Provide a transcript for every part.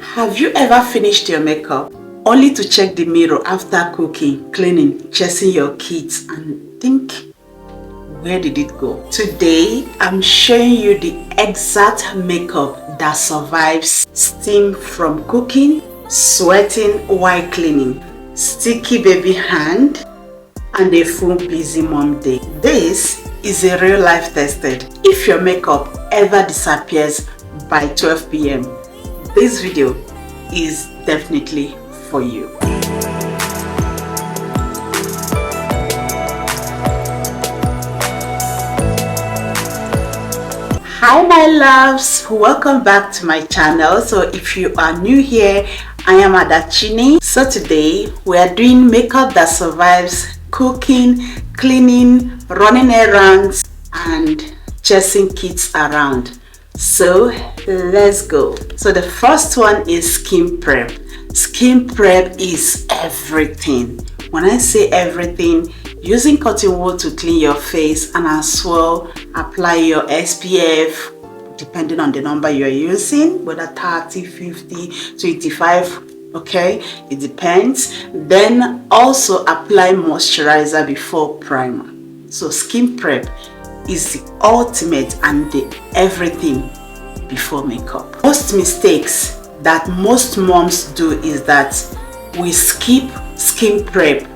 Have you ever finished your makeup only to check the mirror after cooking, cleaning, chasing your kids and think, where did it go? Today, I'm showing you the exact makeup that survives steam from cooking, sweating while cleaning, sticky baby hand, and a full busy mom day. This is a real life tested. If your makeup ever disappears by 12 p.m., this video is definitely for you. Hi my loves, welcome back to my channel. So if you are new here, I am Chinny. So today we are doing makeup that survives cooking, cleaning, running errands and chasing kids around. So let's go. So the first one is skin prep. Skin prep is everything. When I say everything, using cotton wool to clean your face and as well apply your SPF depending on the number you're using, whether 30, 50, 25, okay, it depends. Then also apply moisturizer before primer. So skin prep is the ultimate and the everything before makeup. Most mistakes that most moms do is that we skip skin prep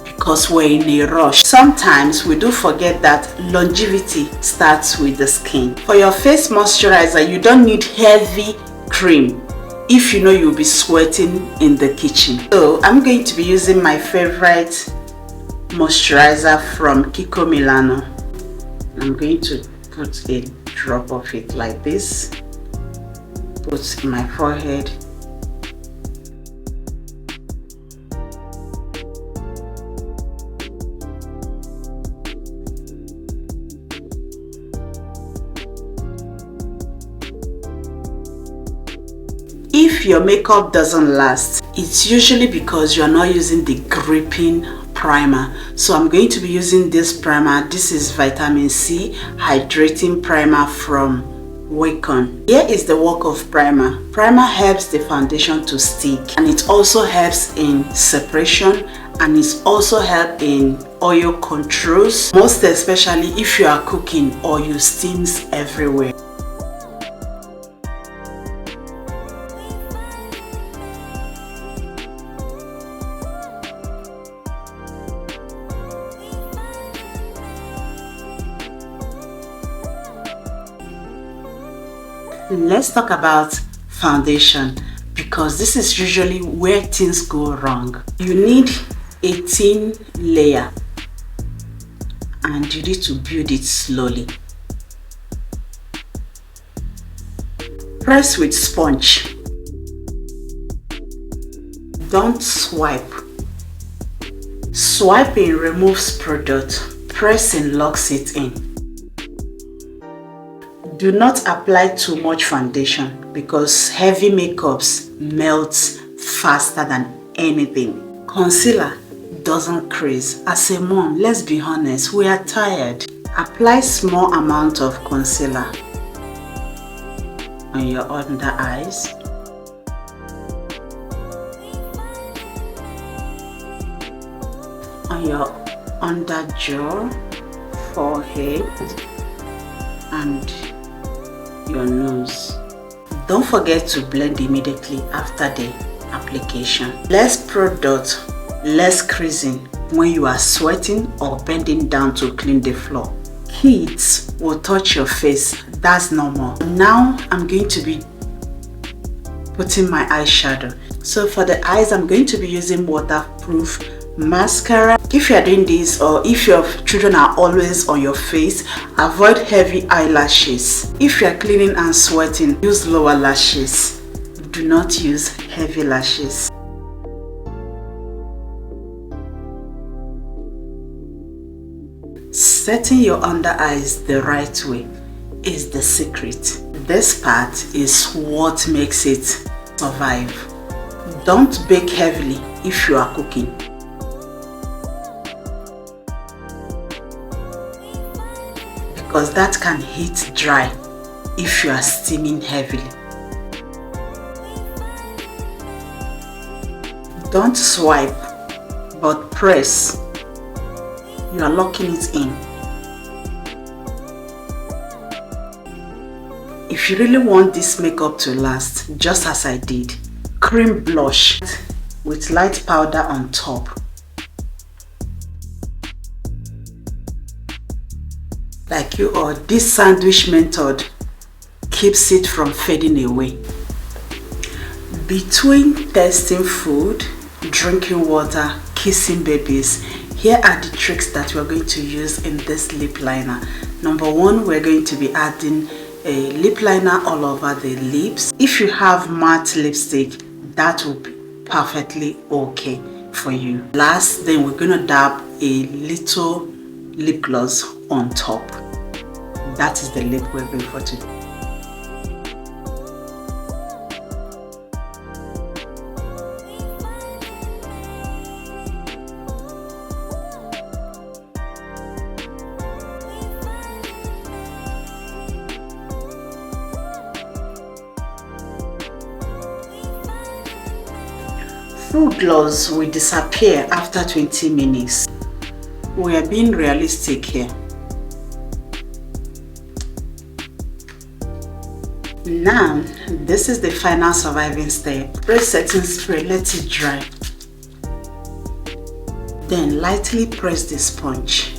because we're in a rush. Sometimes we do forget that longevity starts with the skin. For your face moisturizer, you don't need heavy cream if you know you'll be sweating in the kitchen. So I'm going to be using my favorite moisturizer from Kiko Milano. I'm going to put a drop of it like this, put in my forehead. If your makeup doesn't last, it's usually because you're not using the gripping primer. So I'm going to be using this primer. This is vitamin C hydrating primer from Wacom. Here is the work of primer. Primer helps the foundation to stick and it also helps in separation and it's also help in oil controls, most especially if you are cooking or you steams everywhere. Let's talk about foundation because this is usually where things go wrong. You need a thin layer and you need to build it slowly. Press with sponge. Don't swipe. Swiping removes product. Pressing locks it in. Do not apply too much foundation because heavy makeups melts faster than anything. Concealer doesn't crease. As a mom, let's be honest, we are tired. Apply small amount of concealer on your under eyes. On your under jaw, forehead, and your nose. Don't forget to blend immediately after the application. Less product, less creasing when you are sweating or bending down to clean the floor. Kids will touch your face, that's normal. Now I'm going to be putting my eyeshadow. So for the eyes, I'm going to be using waterproof mascara. If you are doing this or if your children are always on your face, avoid heavy eyelashes. If you are cleaning and sweating, use lower lashes. Do not use heavy lashes. Setting your under eyes the right way is the secret. This part is what makes it survive. Don't bake heavily if you are cooking. Because that can hit dry if you are steaming heavily. Don't swipe, but press. You are locking it in. If you really want this makeup to last, just as I did, cream blush with light powder on top. Like you or this sandwich method keeps it from fading away. Between tasting food, drinking water, kissing babies, here are the tricks that we're going to use in this lip liner. Number one, we're going to be adding a lip liner all over the lips. If you have matte lipstick, that will be perfectly okay for you. Last, then we're gonna dab a little lip gloss on top. That is the lip we're going for today. Full gloss will disappear after 20 minutes. We are being realistic here. Now, this is the final surviving step. Press setting spray, let it dry. Then lightly press the sponge.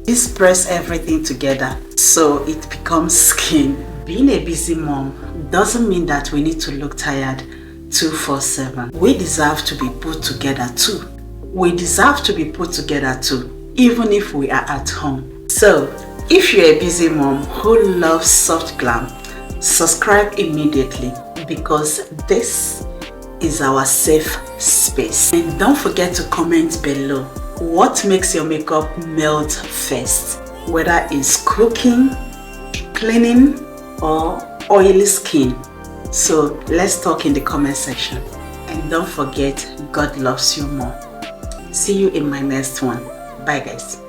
Just press everything together so it becomes skin. Being a busy mom doesn't mean that we need to look tired 24/7. We deserve to be put together too. We deserve to be put together too, even if we are at home. So, if you're a busy mom who loves soft glam, subscribe immediately because this is our safe space. And don't forget to comment below what makes your makeup melt first, whether it's cooking, cleaning, or oily skin. So let's talk in the comment section. And don't forget, God loves you more. See you in my next one. Bye guys.